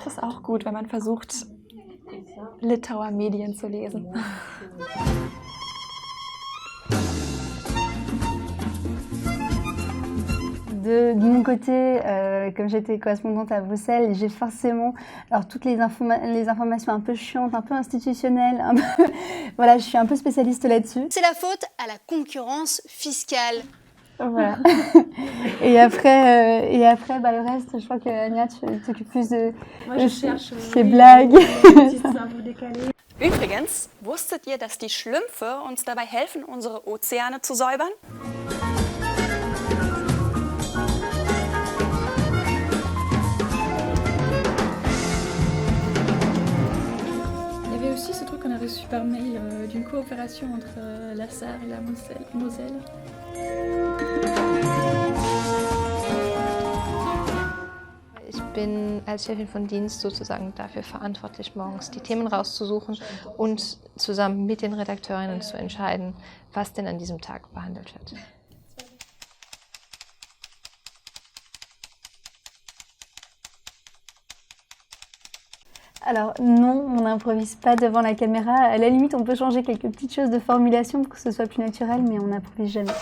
Das ist auch gut, wenn man versucht, Litauer Medien zu lesen. De mon côté, comme j'étais correspondante à Bruxelles, j'ai forcément alors toutes les informations un peu chiantes, un peu institutionnelles, voilà, je suis un peu spécialiste là-dessus. C'est la faute à la concurrence fiscale. Voilà. et après, le reste, je crois que Anya, tu t'occupes plus de ces blagues. Übrigens, wusstet ihr, dass die Schlümpfe uns dabei helfen, unsere Ozeane zu säubern? Il y avait aussi ce truc qu'on a reçu par mail d'une coopération entre la Sarre et la Moselle. Ich bin als Chefin von Dienst sozusagen dafür verantwortlich, morgens die Themen rauszusuchen und zusammen mit den Redakteurinnen zu entscheiden, was denn an diesem Tag behandelt wird. Alors non, on n'improvise pas devant la caméra. À la limite, on peut changer quelques petites choses de formulation pour que ce soit plus naturel, mais on n'improvise jamais.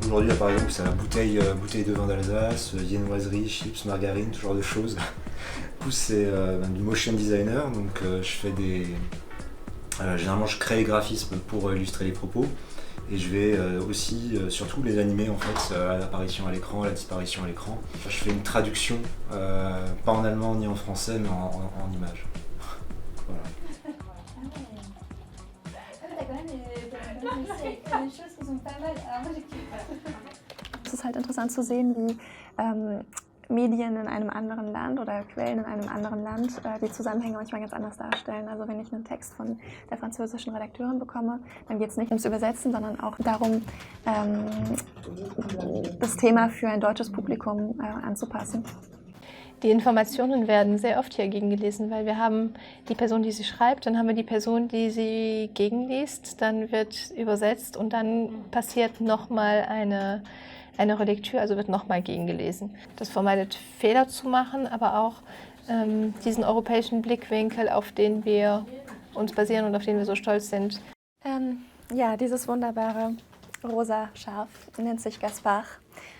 Aujourd'hui, par exemple, c'est la bouteille de vin d'Alsace, viennoiserie, chips, margarine, ce genre de choses. Du coup, c'est du motion designer, donc je fais généralement, je crée les graphismes pour illustrer les propos et je vais aussi surtout les animer en fait à l'apparition à l'écran, à la disparition à l'écran. Je fais une traduction, pas en allemand ni en français, mais en images. Voilà. Es ist halt interessant zu sehen, wie Medien in einem anderen Land oder Quellen in einem anderen Land die Zusammenhänge manchmal ganz anders darstellen. Also wenn ich einen Text von der französischen Redakteurin bekomme, dann geht es nicht ums Übersetzen, sondern auch darum, das Thema für ein deutsches Publikum anzupassen. Die Informationen werden sehr oft hier gegengelesen, weil wir haben die Person, die sie schreibt, dann haben wir die Person, die sie gegenliest, dann wird übersetzt und dann passiert nochmal eine Relektür, also wird nochmal gegengelesen. Das vermeidet Fehler zu machen, aber auch diesen europäischen Blickwinkel, auf den wir uns basieren und auf den wir so stolz sind. Ja, dieses wunderbare rosa Schaf nennt sich Gaspard.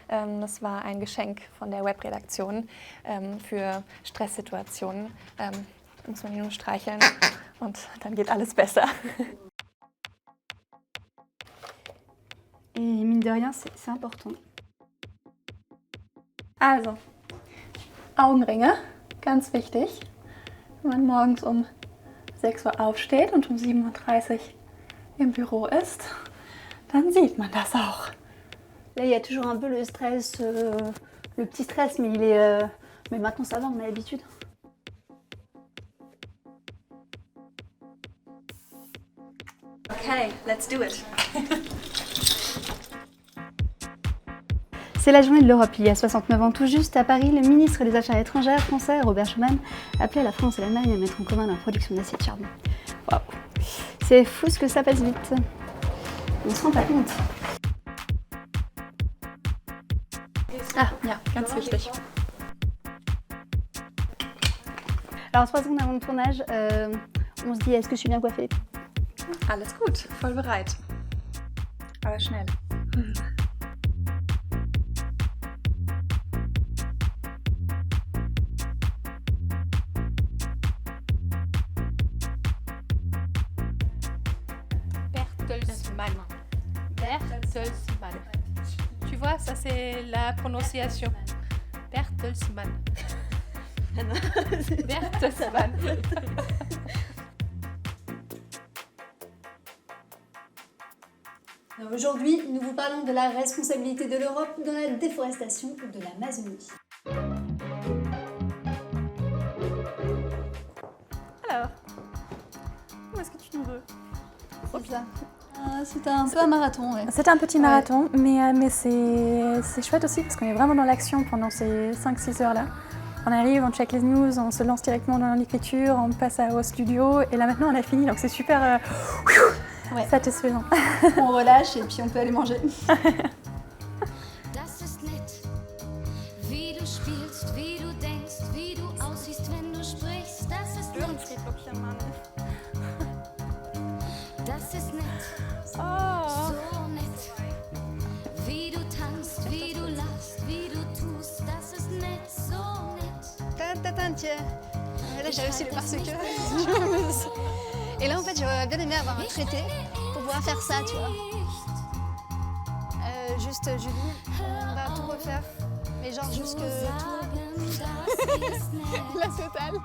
Das war ein Geschenk von der Webredaktion für Stresssituationen. Da muss man ihn nur streicheln und dann geht alles besser. Et mine de rien, c'est important. Also, Augenringe, ganz wichtig. Wenn man morgens um 6 Uhr aufsteht und um 7:30 Uhr im Büro ist, dann sieht man das auch. Là, il y a toujours un peu le stress, le petit stress, mais mais maintenant ça va, on a l'habitude. Okay, let's do it. C'est la journée de l'Europe. Il y a 69 ans tout juste, à Paris, le ministre des Affaires étrangères français, Robert Schuman, appelait la France et l'Allemagne à mettre en commun la production d'acier de charbon. Waouh, c'est fou ce que ça passe vite. On se rend pas compte. Ah, ja, ganz wichtig. Alors 3 secondes avant le tournage, on se dit est-ce que je suis bien coiffée? Alles gut, voll bereit. Aber schnell. Bertelsmann. Bertelsmann. Tu vois, ça c'est la prononciation. Bertelsmann. Bertelsmann. Aujourd'hui, nous vous parlons de la responsabilité de l'Europe dans la déforestation de l'Amazonie. Alors, où est-ce que tu nous veux? C'était un peu un marathon, ouais. C'était un petit marathon, mais c'est chouette aussi parce qu'on est vraiment dans l'action pendant ces 5-6 heures-là. On arrive, on check les news, on se lance directement dans l'écriture, on passe au studio et là maintenant on a fini donc c'est super satisfaisant. On relâche et puis on peut aller manger. Das ist nett, wie du spielst, wie du denkst, wie du aussiehst, wenn du sprichst. Das ist nett. Das ist nett, so nett. Wie du tanzt, wie du lachst, wie du tust. Das ist nett, so nett. Tiens. Là j'ai réussi le parce que. Et là en fait j'aurais bien aimé avoir un traité pour pouvoir faire ça, tu vois. Juste Julie, on va tout refaire, mais genre jusque tout. La totale.